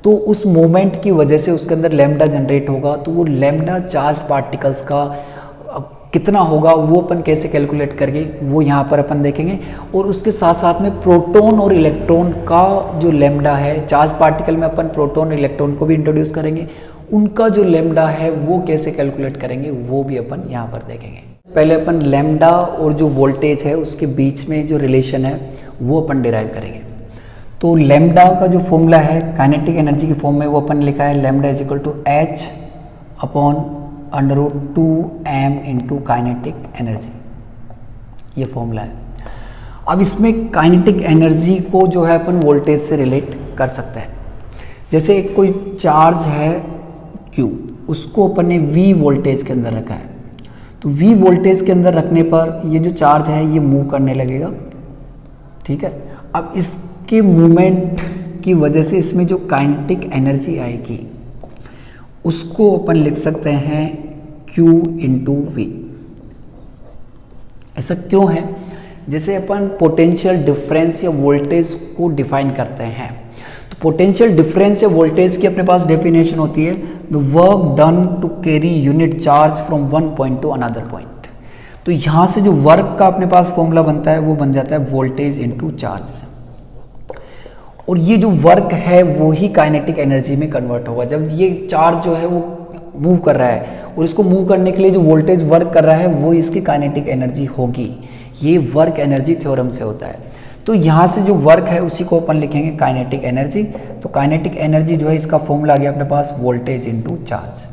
तो उस मोमेंट की वजह से उसके अंदर लैम्डा जनरेट होगा। तो वो लैम्डा चार्ज पार्टिकल्स का कितना होगा वो अपन कैसे कैलकुलेट करके वो यहाँ पर अपन देखेंगे। और उसके साथ साथ में प्रोटॉन और इलेक्ट्रॉन का जो लैम्डा है, चार्ज पार्टिकल में अपन प्रोटॉन और इलेक्ट्रॉन को भी इंट्रोड्यूस करेंगे, उनका जो लैम्डा है वो कैसे कैलकुलेट करेंगे वो भी अपन यहाँ पर देखेंगे। पहले अपन लैम्डा और जो वोल्टेज है उसके बीच में जो रिलेशन है वो अपन डिराइव करेंगे। तो लैम्डा का जो फॉर्मूला है काइनेटिक एनर्जी के फॉर्म में वो अपन लिखा है lambda is equal to h/√2m into kinetic energy, ये फॉर्मूला है। अब इसमें काइनेटिक एनर्जी को जो है अपन वोल्टेज से रिलेट कर सकते हैं। जैसे एक कोई चार्ज है Q, उसको अपन ने V वोल्टेज के अंदर रखा है। तो V वोल्टेज के अंदर रखने पर ये जो चार्ज है ये मूव करने लगेगा, ठीक है। अब इसके मूवमेंट की वजह से इसमें जो काइनेटिक एनर्जी आएगी उसको अपन लिख सकते हैं Q इंटू V। ऐसा क्यों है? जैसे अपन पोटेंशियल डिफरेंस या वोल्टेज को डिफाइन करते हैं, तो पोटेंशियल डिफरेंस या वोल्टेज की अपने पास डेफिनेशन होती है the work done to carry unit charge from one point to another point. तो यहाँ से जो वर्क का अपने पास फॉर्मूला बनता है वो बन जाता है वोल्टेज इंटू चार्ज। और ये जो वर्क है वो ही काइनेटिक एनर्जी में कन्वर्ट होगा। जब ये चार्ज जो है वो मूव कर रहा है और इसको मूव करने के लिए जो वोल्टेज वर्क कर रहा है वो इसकी काइनेटिक एनर्जी होगी। ये वर्क एनर्जी थ्योरम से होता है। तो यहाँ से जो वर्क है उसी को अपन लिखेंगे काइनेटिक एनर्जी। तो काइनेटिक एनर्जी जो है इसका फॉर्मूला आ गया अपने पास वोल्टेज इनटू चार्ज।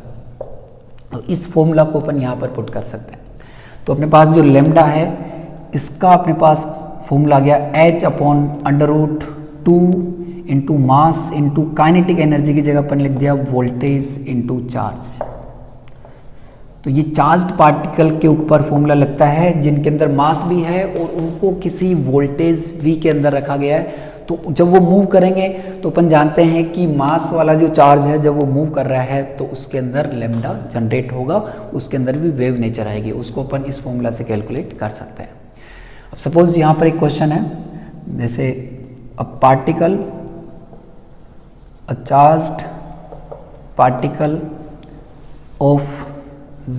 तो इस फॉर्मूला को अपन यहाँ पर पुट कर सकते हैं। तो अपने पास जो लेमडा है इसका अपने पास फॉर्मूला आ गया H अपॉन √2 इंटू मास इंटू काइनेटिक एनर्जी की जगह अपन लिख दिया वोल्टेज इंटू चार्ज। तो ये चार्ज्ड पार्टिकल के ऊपर फॉर्मूला लगता है जिनके अंदर मास भी है और उनको किसी वोल्टेज V के अंदर रखा गया है। तो जब वो मूव करेंगे तो अपन जानते हैं कि मास वाला जो चार्ज है जब वो मूव कर रहा है तो उसके अंदर लेमडा जनरेट होगा, उसके अंदर भी वेव नेचर आएगी। उसको अपन इस फॉर्मूला से कैलकुलेट कर सकते हैं। अब सपोज यहाँ पर एक क्वेश्चन है, जैसे a particle, a charged particle of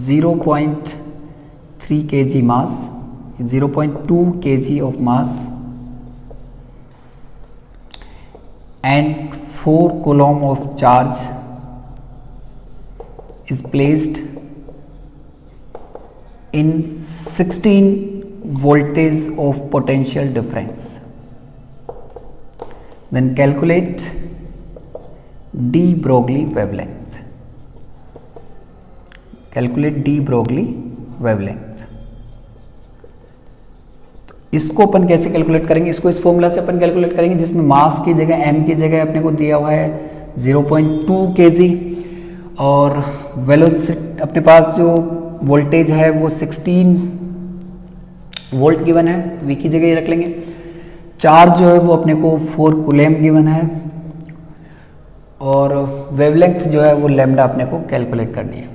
0.3 kg mass, 0.2 kg of mass and 4 coulomb of charge is placed in 16 voltage of potential difference. Then calculate de Broglie wavelength. Calculate de Broglie wavelength. तो इसको अपन कैसे calculate करेंगे? इसको इस formula से अपन calculate करेंगे जिसमें मास की जगह m की जगह अपने को दिया हुआ है 0.2 kg और वेलोसिटी अपने पास जो वोल्टेज है वो 16 वोल्ट गिवन है, v की जगह ये रख लेंगे। चार्ज जो है वो अपने को 4 कूलम्ब गिवन है और वेवलेंथ जो है वो लेमडा अपने को कैलकुलेट करनी है।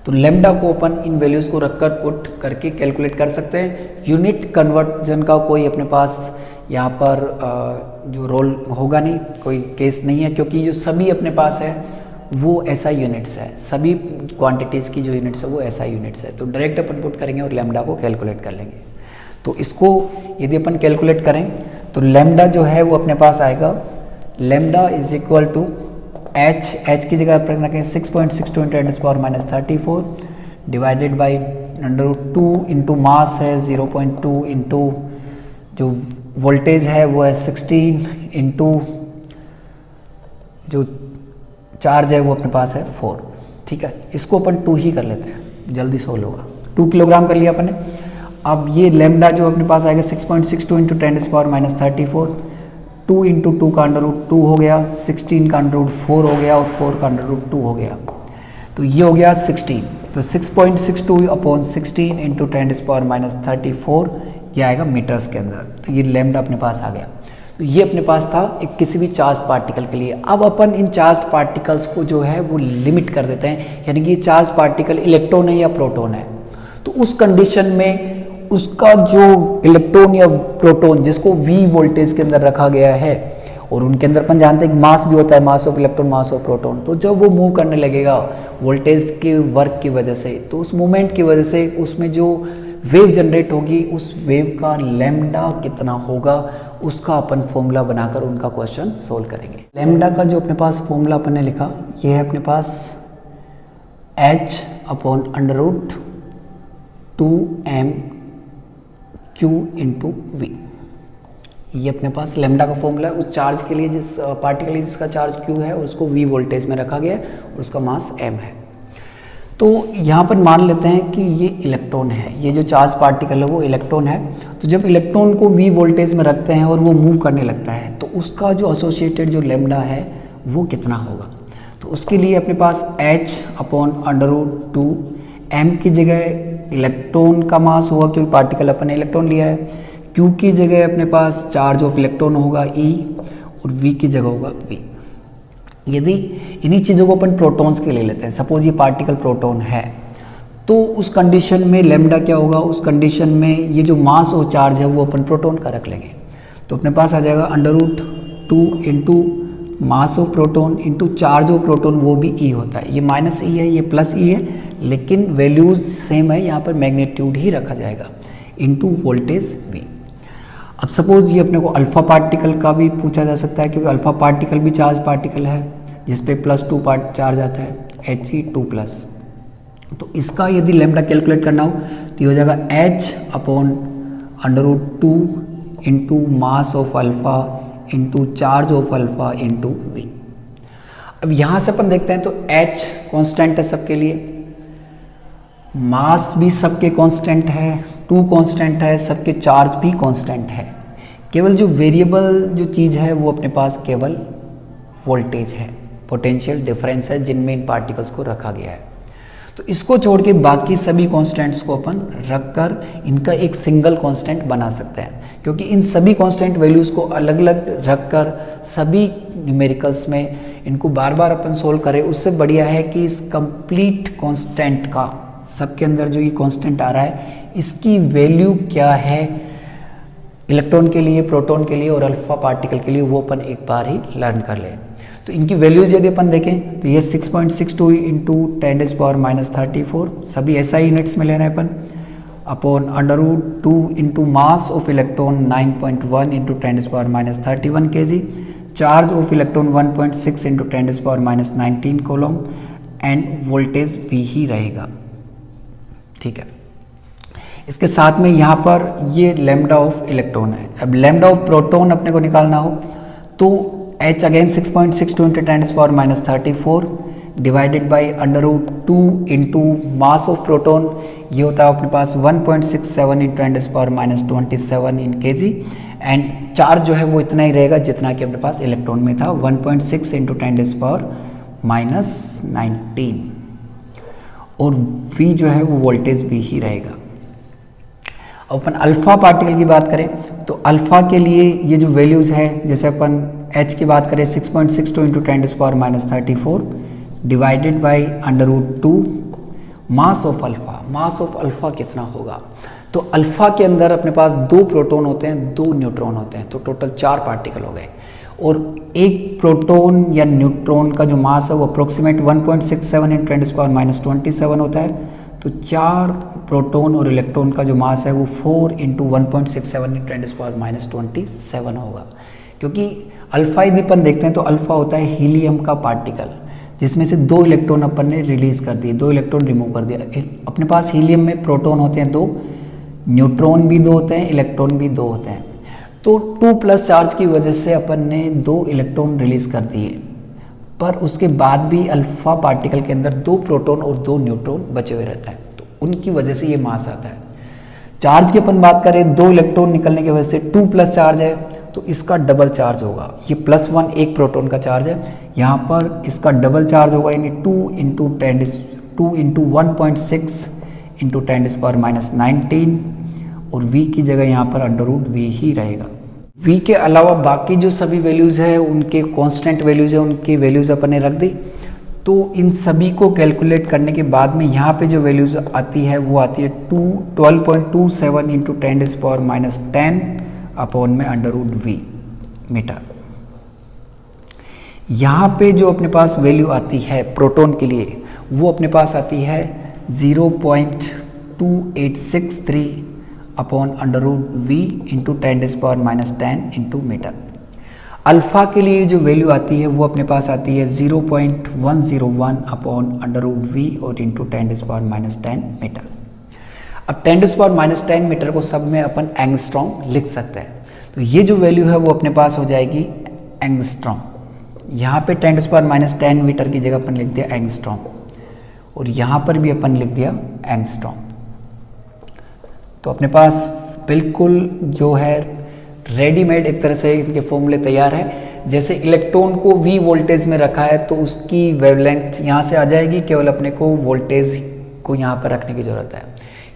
तो लेमडा को अपन इन वैल्यूज़ को रखकर पुट करके कैलकुलेट कर सकते हैं। यूनिट कन्वर्जन का कोई अपने पास यहाँ पर जो रोल होगा नहीं, कोई केस नहीं है, क्योंकि जो सभी अपने पास है वो ऐसा यूनिट्स है, सभी क्वांटिटीज़ की जो यूनिट्स है वो ऐसा यूनिट्स है। तो डायरेक्ट अपन पुट करेंगे और लेमडा को कैलकुलेट कर लेंगे। तो इसको यदि अपन कैलकुलेट करें तो लेमडा जो है वो अपने पास आएगा, lambda is equal to h की जगह पर रखें 6.62 × 10⁻34 डिवाइडेड बाई √2 इंटू मास है 0.2 इंटू जो वोल्टेज है वो है 16 इंटू जो चार्ज है वो अपने पास है 4। ठीक है, इसको अपन 2 ही कर लेते हैं, जल्दी सोल्व होगा। 2 किलोग्राम कर लिया अपन ने। अब ये लेमडा जो अपने पास आएगा 6.62 × 10⁻34, 2 इंटू 2 का √2 हो गया, 16 का √4 हो गया और 4 का √2 हो गया। तो ये हो गया 16। तो 6.62 अपॉन 16 इंटू 10⁻34 ये आएगा मीटर्स के अंदर। तो ये लेमडा अपने पास आ गया। तो ये अपने पास था एक किसी भी चार्ज पार्टिकल के लिए। अब अपन इन चार्ज पार्टिकल्स को जो है वो लिमिट कर देते हैं, यानी कि ये चार्ज पार्टिकल इलेक्ट्रॉन है या प्रोटॉन है। तो उस कंडीशन में उसका जो इलेक्ट्रॉन या प्रोटॉन जिसको V वोल्टेज के अंदर रखा गया है, और उनके अंदर अपन जानते हैं कि मास भी होता है, मास of electron, mass of proton. तो जब वो मूव करने लगेगा वोल्टेज के वर्क की वजह से, तो उस मूवमेंट की वजह से उसमें जो वेव जनरेट होगी उस वेव का लेमडा कितना होगा उसका अपन फॉर्मूला बनाकर उनका क्वेश्चन सोल्व करेंगे। लेमडा का जो अपने पास फॉर्मूला अपन ने लिखा ये है अपने पास h upon √2m⁴ into v। ये अपने पास लेमडा का फॉर्मूला है उस चार्ज के लिए, जिस पार्टिकल जिसका चार्ज q है और उसको v वोल्टेज में रखा गया है और उसका मास m है। तो यहाँ पर मान लेते हैं कि ये इलेक्ट्रॉन है, ये जो चार्ज पार्टिकल है वो इलेक्ट्रॉन है। तो जब इलेक्ट्रॉन को v वोल्टेज में रखते हैं और वो मूव करने लगता है तो उसका जो एसोसिएटेड जो लेमडा है वो कितना होगा। तो उसके लिए अपने पास h अपॉन √2m की जगह इलेक्ट्रॉन का मास होगा क्योंकि पार्टिकल अपन ने इलेक्ट्रॉन लिया है, q की जगह अपने पास चार्ज ऑफ इलेक्ट्रॉन होगा e और v की जगह होगा v। यदि इन्हीं चीज़ों को अपन प्रोटॉन्स के ले लेते हैं, सपोज ये पार्टिकल प्रोटॉन है, तो उस कंडीशन में लेमडा क्या होगा, उस कंडीशन में ये जो मास और चार्ज है वो अपन प्रोटॉन का रख लेंगे। तो अपने पास आ जाएगा √2 into mass of proton into charge of proton, वो भी e होता है। ये माइनस e है, ये प्लस e है, लेकिन वैल्यूज सेम है, यहाँ पर मैग्नीट्यूड ही रखा जाएगा इंटू वोल्टेज v। अब सपोज ये अपने को अल्फा पार्टिकल का भी पूछा जा सकता है, क्योंकि अल्फा पार्टिकल भी चार्ज पार्टिकल है जिस पे +2 पार्ट चार्ज आता है He2+। तो इसका यदि लैम्डा कैलकुलेट करना हो तो ये हो जाएगा H/√2 into mass of alpha into charge of alpha into V। अब यहाँ से अपन देखते हैं तो H कांस्टेंट है सबके लिए, मास भी सबके कांस्टेंट है, 2 कांस्टेंट है, सबके चार्ज भी कांस्टेंट है। केवल जो वेरिएबल जो चीज़ है वो अपने पास केवल वोल्टेज है, पोटेंशियल डिफरेंस है जिनमें इन पार्टिकल्स को रखा गया है। तो इसको छोड़ के बाकी सभी कांस्टेंट्स को अपन रखकर इनका एक सिंगल कांस्टेंट बना सकते हैं, क्योंकि इन सभी कांस्टेंट वैल्यूज़ को अलग अलग रखकर सभी न्यूमेरिकल्स में इनको बार बार अपन सोल्व करें, उससे बढ़िया है कि इस कंप्लीट कांस्टेंट का सबके अंदर जो ये कांस्टेंट आ रहा है इसकी वैल्यू क्या है इलेक्ट्रॉन के लिए, प्रोटॉन के लिए और अल्फा पार्टिकल के लिए, वो अपन एक बार ही लर्न कर लें। तो इनकी वैल्यूज यदि अपन देखें तो ये 6.62 इंटू 10⁻34 सभी SI यूनिट्स में ले रहे हैं अपन, upon √2 into mass of electron 9.1 into 10⁻31 kg, charge of electron 1.6 into 10⁻19 coulomb and voltage V ही रहेगा। ठीक है, इसके साथ में यहाँ पर ये लैम्डा ऑफ इलेक्ट्रॉन है। अब लैम्डा ऑफ प्रोटॉन अपने को निकालना हो तो H again 6.62 into 10⁻34 divided by √2 into mass of proton, ये होता है अपने पास 1.67 into 10⁻27 in kg, and charge जो है वो इतना ही रहेगा जितना कि अपने पास इलेक्ट्रॉन में था, 1.6 इंटू 10⁻19, और V जो है वो वोल्टेज V ही रहेगा। अब अपन अल्फा पार्टिकल की बात करें तो अल्फा के लिए ये जो वैल्यूज़ है, जैसे अपन H की बात करें 6.62 into 10⁻34 divided by √2 mass of alpha. Mass of alpha कितना होगा, तो अल्फा के अंदर अपने पास 2 प्रोटॉन होते हैं, 2 न्यूट्रॉन होते हैं, तो टोटल 4 पार्टिकल हो गए, और एक प्रोटॉन या न्यूट्रॉन का जो मास है वो अप्रोक्सीमेट 1.67 इंटू 10⁻27 होता है। तो 4 प्रोटॉन और इलेक्ट्रॉन का जो मास है वो 4 इंटू 1.67 इंटू 10⁻27 होगा, क्योंकि अल्फा यदि अपन देखते हैं तो अल्फा होता है हीलियम का पार्टिकल, जिसमें से 2 इलेक्ट्रॉन अपन ने रिलीज कर दिए, 2 इलेक्ट्रॉन रिमूव कर दिया। अपने पास हीलियम में प्रोटॉन होते हैं 2, न्यूट्रॉन भी 2 होते हैं, इलेक्ट्रॉन भी 2 होते हैं, तो 2+ चार्ज की वजह से अपन ने 2 इलेक्ट्रॉन रिलीज कर दिए, पर उसके बाद भी अल्फा पार्टिकल के अंदर 2 प्रोटॉन और 2 न्यूट्रॉन बचे हुए रहता है, तो उनकी वजह से ये मास आता है। चार्ज की अपन बात करें, 2 इलेक्ट्रॉन निकलने की वजह से 2+ चार्ज है, तो इसका डबल चार्ज होगा। ये +1 एक प्रोटॉन का चार्ज है, यहाँ पर इसका डबल चार्ज होगा, यानी 2 इंटू 1.6 इंटू 10⁻19, और V की जगह यहाँ पर √V ही रहेगा। V के अलावा बाकी जो सभी वैल्यूज़ है उनके कांस्टेंट वैल्यूज़ है, उनकी वैल्यूज़ अपन ने रख दी। तो इन सभी को कैलकुलेट करने के बाद में यहाँ पे जो वैल्यूज़ आती है वो आती है 12.27 इंटू 10⁻10 अपॉन में √V मीटर। यहाँ पे जो अपने पास वैल्यू आती है प्रोटॉन के लिए वो अपने पास आती है 0.2863 upon √V into 10⁻10 into meter. Alpha के लिए जो वैल्यू आती है वो अपने पास आती है 0.101 अपॉन √V और इंटू 10⁻10 मीटर। अब 10⁻10 मीटर को सब में अपन एंगस्ट्रॉम लिख सकते हैं, तो ये जो वैल्यू है वो अपने पास हो जाएगी एंगस्ट्रॉम। यहाँ पे 10⁻10 मीटर की जगह अपन लिख दिया एंगस्ट्रॉम, और यहाँ पर भी अपन लिख दिया एंगस्ट्रॉम। तो अपने पास बिल्कुल जो है रेडीमेड एक तरह से इनके फॉर्मूले तैयार है। जैसे इलेक्ट्रॉन को V वोल्टेज में रखा है तो उसकी वेवलेंथ यहाँ से आ जाएगी, केवल अपने को वोल्टेज को यहाँ पर रखने की ज़रूरत है।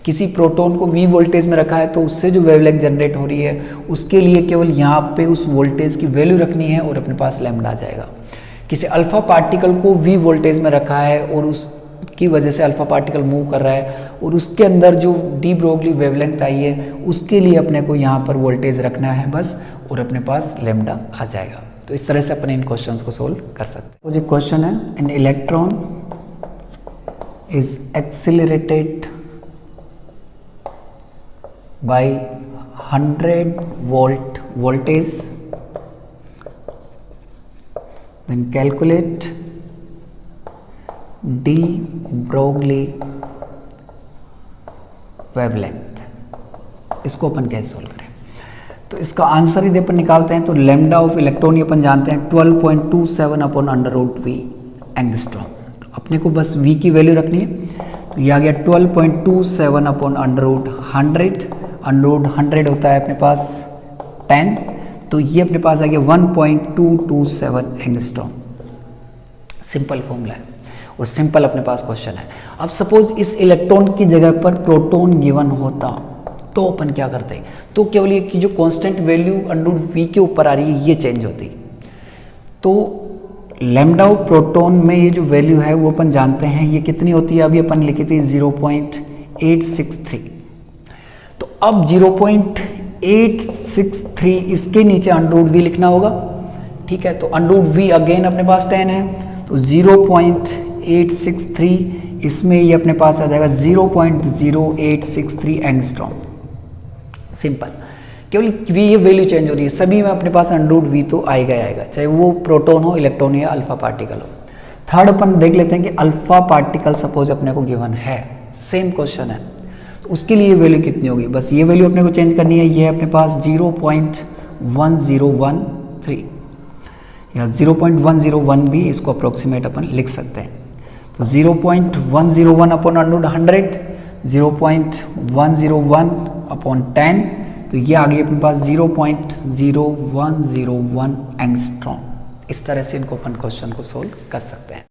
किसी प्रोटॉन को V वोल्टेज में रखा है तो उससे जो वेवलेंथ जनरेट हो रही है उसके लिए केवल यहाँ पे उस वोल्टेज की वैल्यू रखनी है और अपने पास लैम्डा आ जाएगा। किसी अल्फा पार्टिकल को V वोल्टेज में रखा है और उसकी वजह से अल्फा पार्टिकल मूव कर रहा है और उसके अंदर जो डी ब्रोगली वेवलेंथ आई है उसके लिए अपने को यहाँ पर वोल्टेज रखना है बस, और अपने पास लैम्डा आ जाएगा। तो इस तरह से अपने इन क्वेश्चंस को सोल्व कर सकते हैं। तो जो क्वेश्चन है, an electron is accelerated by 100 volt voltage, then calculate de Broglie wavelength। इसको अपन कैसे सोल्व करें? तो इसका आंसर यदि अपन निकालते हैं तो लैम्डा ऑफ इलेक्ट्रॉन ही अपन जानते हैं 12.27 upon under root V angstrom. तो अपने को बस v की वैल्यू रखनी है, तो ये आ गया 12.27 upon under root 100। Under root 100 होता है अपने पास 10, तो ये अपने पास आ गया 1.227 एंगस्ट्रॉम। सिंपल फॉर्मूला है और सिंपल अपने पास क्वेश्चन है। अब सपोज इस इलेक्ट्रॉन की जगह पर प्रोटॉन गिवन होता तो अपन क्या करते हैं? तो केवल ये कि जो constant value under root V के ऊपर आ रही है ये चेंज होती। तो लैम्डा ऑफ प्रोटॉन में ये जो वैल्यू है वो अपन जानते हैं ये कितनी होती है, अभी अपन लिखी थी 0.863। तो अब 0.863 इसके नीचे अंडर रूट वी लिखना होगा, ठीक है। तो अंडर रूट वी अगेन अपने पास 10 है, तो 0.863 इसमें ये अपने पास आ जाएगा 0.0863 एंगस्ट्रॉम। सिंपल, केवल वी ये वैल्यू चेंज हो रही है, सभी में अपने पास अंडर रूट वी तो आएगा ही आएगा, चाहे वो प्रोटॉन हो, इलेक्ट्रॉन या अल्फा पार्टिकल हो। थर्ड अपन देख लेते हैं कि अल्फा पार्टिकल सपोज अपने को गिवन है, सेम क्वेश्चन है, तो उसके लिए वैल्यू कितनी होगी? बस ये वैल्यू अपने को चेंज करनी है। ये अपने पास 0.1013 या 0.101 भी इसको अप्रोक्सीमेट अपन लिख सकते हैं। तो 0.101 अपॉन अंडर रूट 100, 0.101 अपॉन 10, तो ये आ गई अपने पास 0.0101 एंगस्ट्रॉम। इस तरह से इनको अपन क्वेश्चन को सोल्व कर सकते हैं।